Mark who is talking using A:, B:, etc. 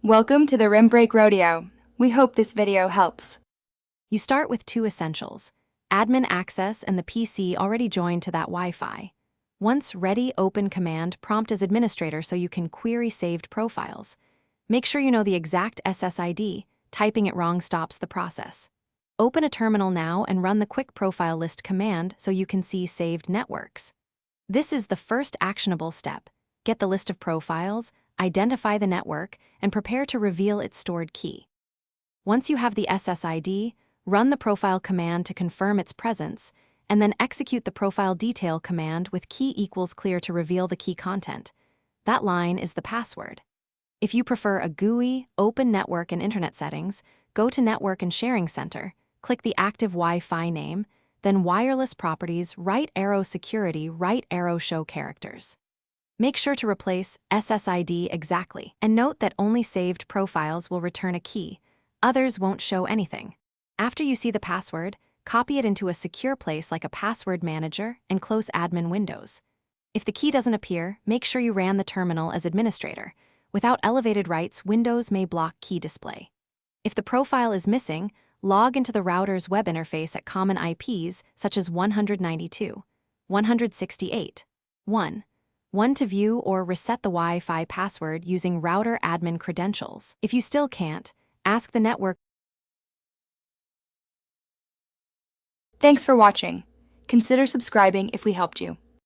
A: Welcome to the Rim Break Rodeo. We hope this video helps.
B: You start with two essentials: admin access and the PC already joined to that Wi-Fi. Once ready, open Command Prompt as administrator so you can query saved profiles. Make sure you know the exact SSID. Typing it wrong stops the process. Open a terminal now and run the Quick Profile List command so you can see saved networks. This is the first actionable step. Get the list of profiles, identify the network, and prepare to reveal its stored key. Once you have the SSID, run the profile command to confirm its presence, and then execute the profile detail command with key equals clear to reveal the key content. That line is the password. If you prefer a GUI, open network and internet settings, go to Network and Sharing Center, click the active Wi-Fi name, then Wireless Properties, right arrow Security, right arrow Show Characters. Make sure to replace SSID exactly, and note that only saved profiles will return a key. Others won't show anything. After you see the password, copy it into a secure place like a password manager and close admin windows. If the key doesn't appear, make sure you ran the terminal as administrator. Without elevated rights, Windows may block key display. If the profile is missing, log into the router's web interface at common IPs such as 192, 168, 1 to view or reset the Wi-Fi password using router admin credentials. If you still can't, ask the network.
A: Thanks for watching. Consider subscribing if we helped you.